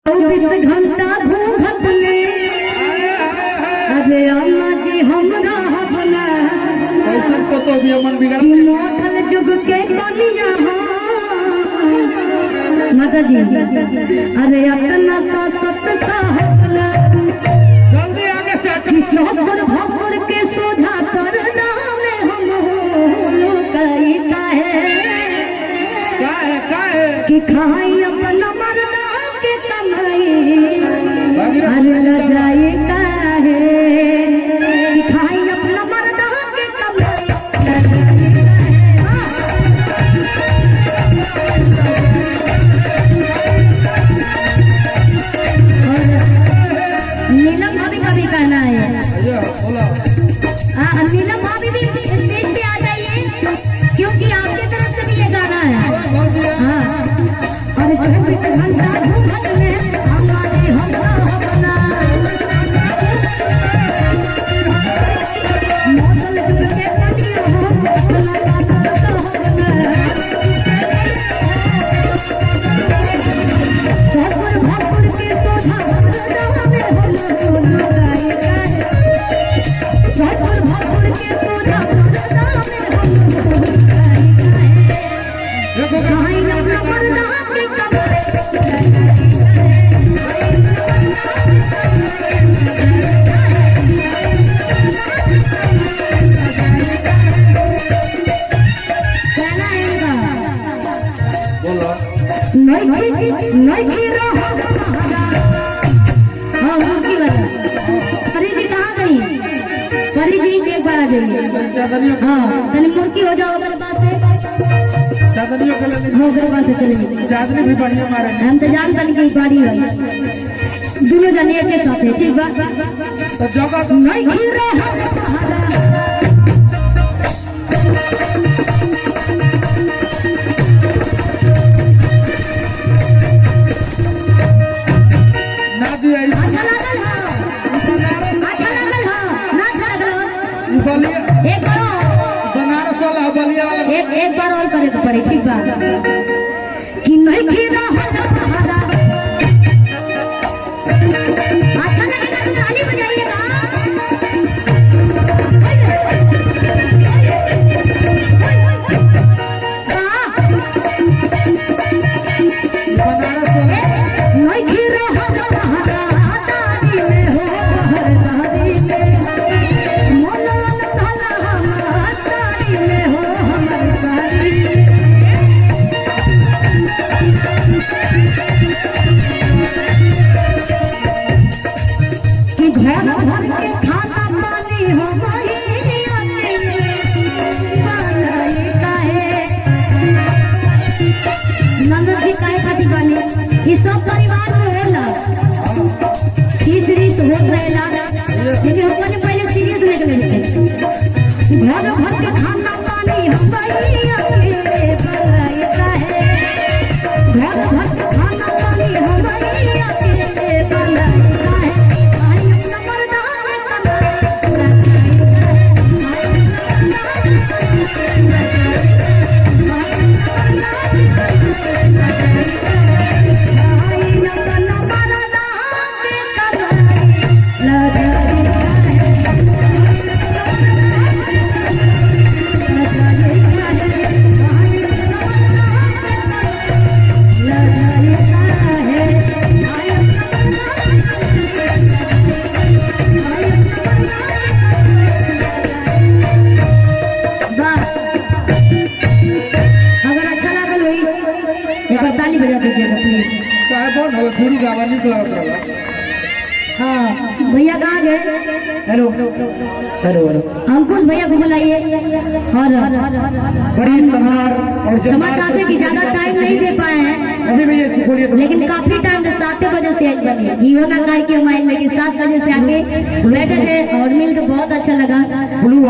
24 घंटा घूंघट में अरे अम्मा जी हमरा अपना ऐसा तो भी अमन बिगड़ कि मोठल जुग के कनिया माता जी अरे अपना सत साहबना जल्दी आगे से कि ससुर भसुर के सोझा करना में हम लोकाई का है कि खाई अपना मरना के कमाई अरे लजाई का है कि खाई अपना मरना के कमाई नीलम भाभी का भी कहना है नीलम भाभी भी स्टेज पे आ जाइए क्योंकि आपकी तरफ से भी ये गाना है। हाँ और 24 घंटा घूंघट में हमारे अपना मोटल जुग के कनिया ससुर भसुर के सोझा ससुर भसुर के सोझा कहीं अपना मरना के कहना है नहीं रहा हाँ उनकी वजह परी जी कहाँ गई परी जी एक बार आ जाइए हाँ तनी मुर्की हो जाओ अगर बात है हो गए बात चलेगी चादरी भी बढ़िया मारे हम तो जान बन की गाड़ी है दोनों जने के साथ है ठीक बा तो जगह नहीं रहा ना दिया अच्छा लागल हो ना अच्छा लागल हो बलिया एक बार बनारस वाला बलिया वाला एक बार और करे के पड़े ठीक बा कि नहीं खीरा हल्ला अच्छा लगेगा तो ताली बजाइएगा बनारस वाला नहीं खीरा हल्ला दादी में हो बहर दादी में मोलन साला हमार दादी में हो हमर दादी कि घर भर के खाना पानी हो बहिनिया के बनाए काहे नंद जी काहे खातिर बने ई सब परिवार में होला तीसरी तो हो रहेला लेकिन हमने पहले सीरियस नहीं लेते घर भर के खाना पानी हो बहिनिया के बनाए काहे घर भर के खाना पानी हो बहिनिया के बनाए काहे आई अपना मरदा के अगर अच्छा लागल होई एक बार ताली बजा दीजिएगा प्लीज। चाहे बहुत भोजपुरी गावा निक लगत रहा हाँ भैया कहाँ गए हेलो हेलो अंकुश भैया को बुलाइए और बड़ी संभार और क्षमा चाहते कि ज्यादा टाइम नहीं दे पाए हैं अभी भैया इसको खोलिए तो लेकिन काफी टाइम से 7 बजे से आज बनी ही होना कहा कि हम आए लेकिन 7 बजे से आके बैठे थे और मिल के बहुत अच्छा लगा। ब्लू